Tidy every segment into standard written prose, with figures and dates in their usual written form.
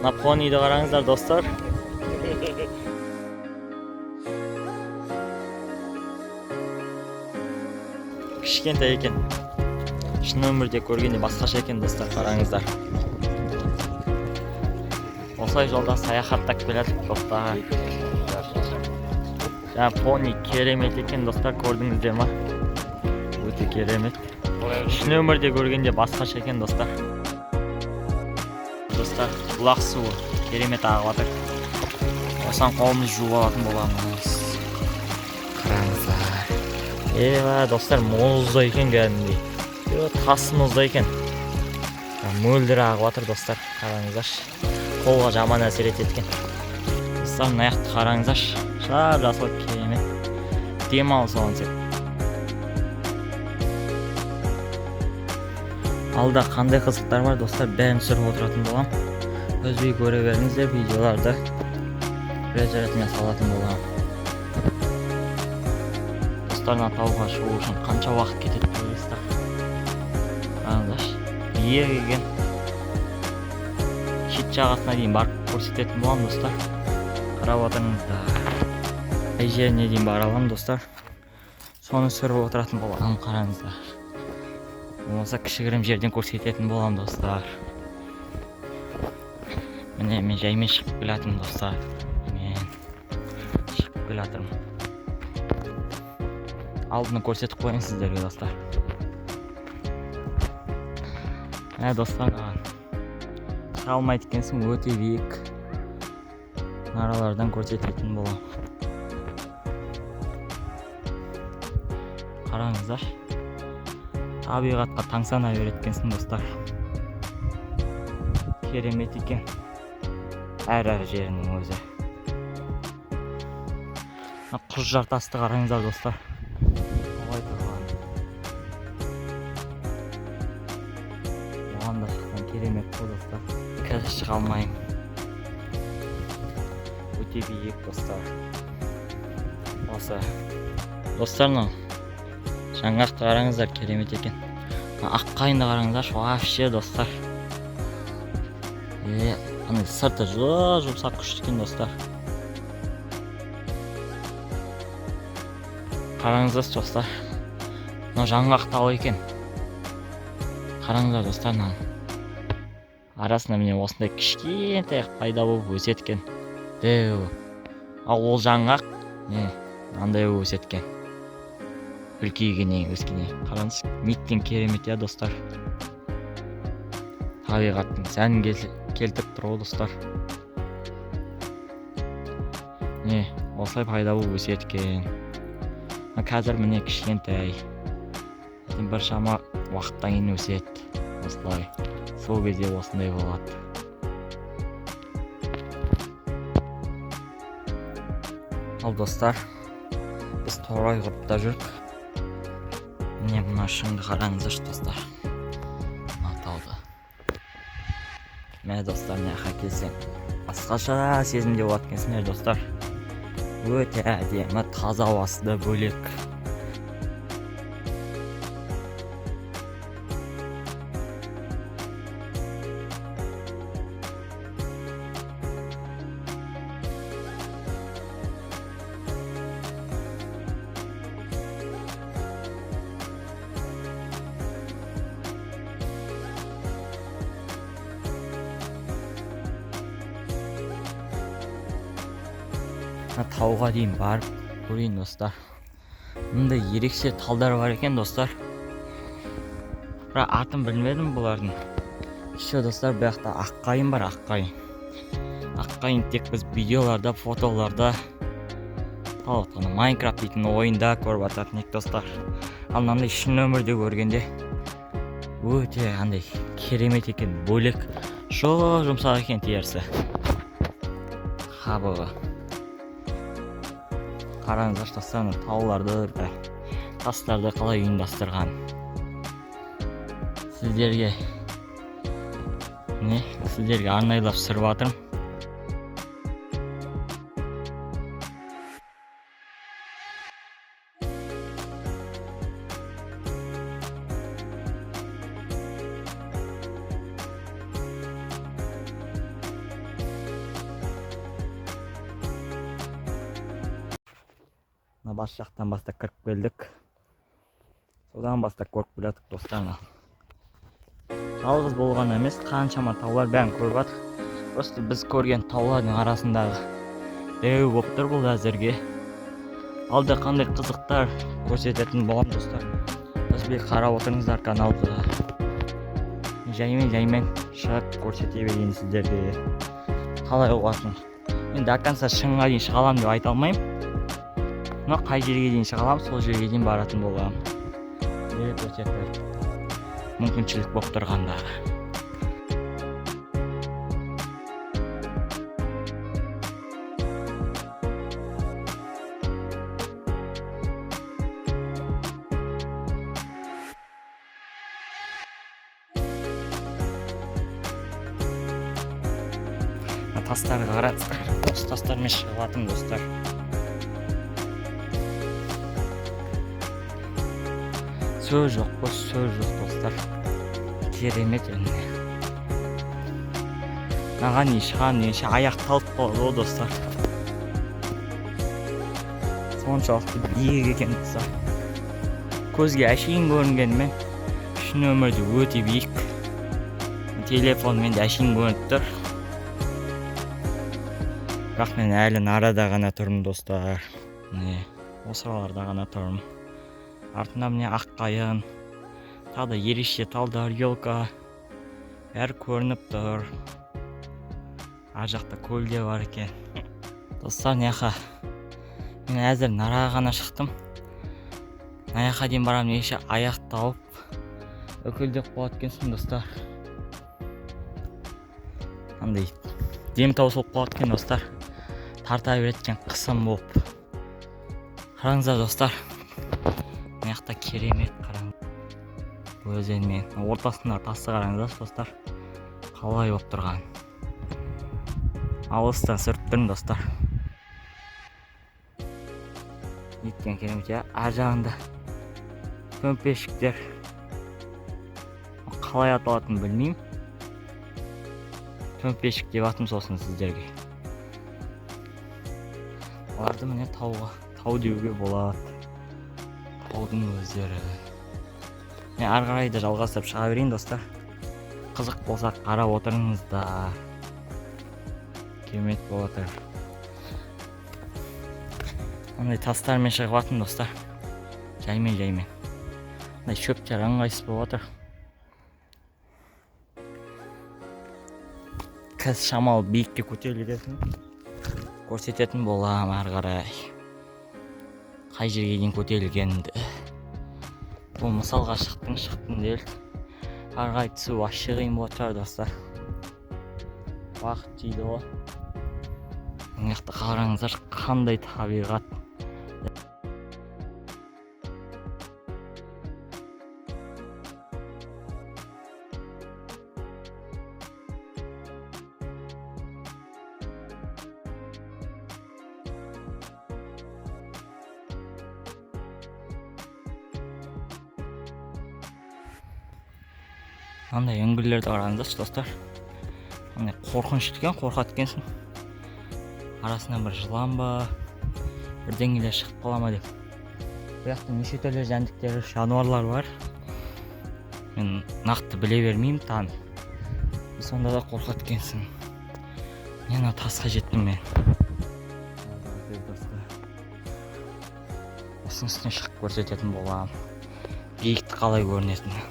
Напониді қараңыздар достар. Кішкентай екен. Шын өмірде көргенде басқаша екен достар, қараңыздар. Осылай жолда саяхаттап келатып достар. Пони керемет екен достар, көрдіңіздер ма? Өте керемет. Шын өмірде көргенде басқаша екен достар. Достар, бұлақ суы керемет ағып жатыр. Осыған қолымыз жуып алатын боламыз. Қараңыздар. Достар, мұздай екен кәдімгідей. Тас мұздай екен. Мөлдір ағып жатыр достар. Қараңыздар. Қолға жаман әсер етеді. Достар, мына аяқты қараңыздар. Жап-жасыл керемет. Демалыс оған сеп. Алда қандай қызықтар бар достар, бәрін түсіріп отыратын болам. Өзбей көре беріңіздер, видеоларды режиміне салатын болам. Достарына тауға шығу үшін қанша уақыт кетеді білесіздер. Қараңыздар, бие келген. Шет жағасына дейін барып көрсететін болам достар. Қарап отырыңыздар. Қай жеріне дейін бара аламын достар. Соны түсіріп отыратын болам. Қараңыздар. Болмаса кішігірім жерден көрсететін болам достар. Міне мен жаймен шығып келатырмын достар. Мен шығып келатырмын. Алдыны көрсетіп қойын сіздерге достар. Достар, шыға алмайды екенсің, өте биік наралардан көрсететін болам. Қараңыздар. Табиғатқа таңсана береткенсің достар. Керемет екен. Әр жерінің өзі. Құз жартасты қараңыздар достар. Оған да шыққан керемет қой достар. Қазір шыға алмайым. Өте биік достар. Осы. Достарына жаңғақты қараңыздар, керемет екен. Аққайынды қараңыздар, вообще достар. Сырты жұмсақ күшті екен достар. Қараңыздар достар. Жаңғақ тауы екен. Қараңыздар достар. Арасында міне осындай кішкентай пайда болып өсеткен. Ол жаңғақ мынандай өсеткен. Үлкейгене, өскене. Қараңыз, неттен керемет я достар. Табиғаттың сәнін келтіп тұр достар. Осылай пайда болып өсеткен. Қазір міне кішкентай. Бір шама уақыттан кейін өсет. Осылай. Сол кезде осындай болады. Ал достар, біз торай ғұрыпта жүрік. Міне мұна шыңғы қараңыздар достар. Аталды. Міне достар, неға келсең. Басқаша сезімде болады екенсіңдер достар. Өте әдемі, таза ауасы да бөлек. Тауға дейін барып көрейін достар. Мұнда ерекше талдар бар екен достар. Бірақ атын білмедім бұлардың. Еще достар, бұл жақта аққайын бар, аққайын. Аққайын тек біз видеоларда, фотоларда, Майнкрафт дейтін ойында көріп ататын ек достар. Ал мынандай шын өмірде көргенде өте андай керемет екен, бөлек, жұмсақ екен терісі. Қабығы. Қараңыздар достар, тауларды, тастарды қалай ұйымдастырған. Сіздерге арнайлап түсіріп жатырмын. бас жақтан бастап кіріп келдік. Содан бастап көріп келедік достар. Жалғыз болған емес, қаншама таулар бәрін көріп жатыр. Просто біз көрген таулардың арасындағы деу болып тұр бұл әзірге. Алда қандай қызықтар көрсететін болам достар. Бізбе қарап отырыңыздар каналға. Жаймен шығып көрсете берейін сіздерге. Қалай болатын. Мен до конца шыңға дейін шыға аламын деп айта алмаймын. Но қай жерге дейін шыға аламын, сол жерге дейін баратын боламын. Көрсетіп мүмкіншілік болып тұрғанда. Тастарға қараңыздар. Осы тастармен шығатын достар. Сөз жоқ достар. Керемет өнер. Маған шыған еш аяқ талып қалды достар. Соншалықты биік екен достар. Көзге әшейін көрінгенімен шын өмірде өте биік. Телефонмен де әшейін көрініп тұр. Бірақ мен әлі нарада ғана тұрмын достар. Осы араларда ғана тұрмын. Артында міне аққайын, тағы да ерекше талдар, елка бәрі көрініп тұр. Ар жақта көл де бар екен. Достар, неқа мен әзір нараға ғана шықтым. Наяқа дейін барам, неше аяқ тауып өкілдеп қуат кенсін достар. Қандай дем таусылып қуат кен достар. Тарта береткен қысым болып. Қараңыздар достар. Маяқта керемет қараңыздар. Өзенмен ортасында тасы қараңыздар достар. Қалай болып тұрған. Алыстан сүріп тұрмын достар. Неткен керемет я. Ар жағында төмпешіктер. Қалай аталатынын білмеймін. Төмпешік деп атым сосын сіздерге. Оларды міне тау деуге болады. Таудың өздері. Мен ары қарай да жалғастырып шыға берейін достар. Қызық болса қарап отырыңыздар. Керемет болып отыр. Мындай тастармен шығып жатырмын достар. Жаймен. Мындай шөптер ыңғайсыз болып отыр. Кіз шамалы биікке көтерілгесін көрсететін болам ары қарай. Қай жерге дейін көтерілгенді. Бұл мысалға шықтың дел. Ары қарай түсу вообще қиын болып тұрар достар. Уақыт жейді ғой. Мына жақта қараңыздар қандай табиғат. Андай үңгірлерді қараңыздаршы достар. Андай қорқынышты екен, қорқады екенсің. Арасынан бір жылан ба, бірдеңелер шығып қала ма деп. Бұл жақта неше түрлі жәндіктер, жануарлар бар. Мен нақты біле бермеймін тан. Сонда да қорқады екенсің. Мен тасқа жеттім мен. Осының үстіне шығып көрсететін болам. Биікті қалай көрінетіні.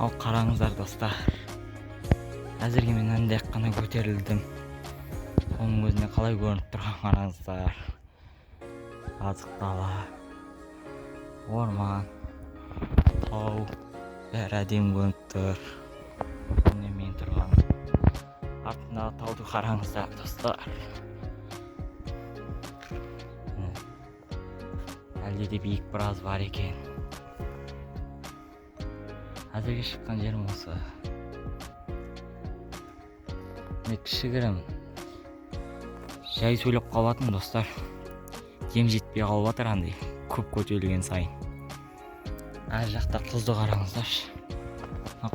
Ал қараңыздар достар. Әзірге мен андай қана көтерілдім. Оның өзіне қалай көрініп тұрған қараңыздар. Азық дала, орман, тау, бәрі әдемі көрініп тұр. Мен тұрған. Артындағы тауды қараңыздар достар. Әлде де биік біраз бар екен. Әзірге шыққан жерім осы. Мен кішігірім жай сөйлеп қалатын достар. Дем жетпей қалып жатыр андай көп көтерілген сайын. Ар жақта құзды қараңыздаршы.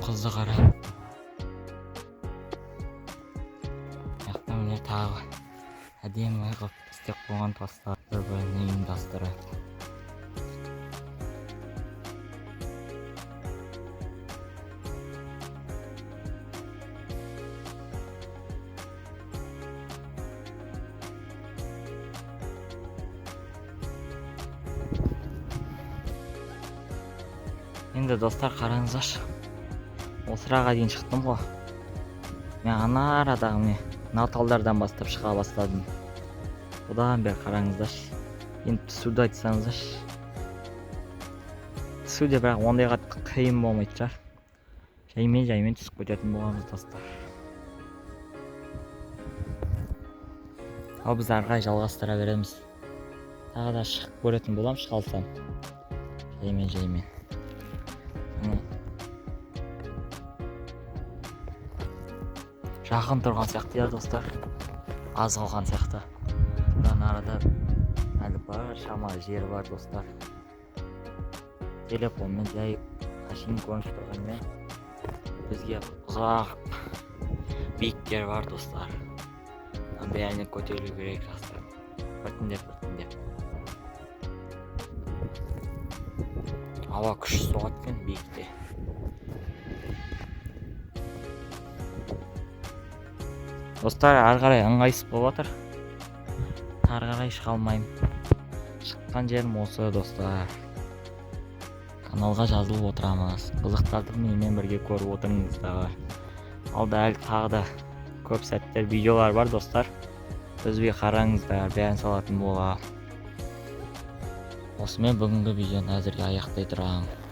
Құзды қараңыз. Жақта міне тағы әдемі қылып істеп қойған тастар бір-біріне ұйымдастырып. Енді достар қараңыздаршы. Осы араға дейін шықтым ғой. Мен ана арадағы мына талдардан бастап шыға бастадым. Одан бері қараңыздаршы. Енді түсуді айтсаңыздаршы. Түсуде бірақ ондай қатты қиын болмайды шығар. Жаймен түсіп кететін боламыз достар. Ал біз ары қарай жалғастыра береміз. Тағы да шығып көретін боламын шығалсам. Жаймен. Жақын тұрған сияқты достар. Аз қалған сияқты. Бұдан арада әлі бар шамалы жер бар достар. Телефонмен жай қашын көрініп тұрғанмен бізге ұзақ биіктер бар достар. Бәріне көтерілу керек достар. Біртіндеп. Ауа күші соғады екен биікте. Достар, ары қарай ыңғайсыз болып жатыр. Ары қарай шыға алмаймын. Шыққан жерім осы достар. Каналға жазылып отырамыз. Қызықтарды менімен бірге көріп отырыңыздар. Алда әлі тағы да көп сәттер видеолар бар достар. Үзбей қараңыздар, бәрін салатын боламын. Осымен бүгінгі видеоны әзірге аяқтай тұрамын.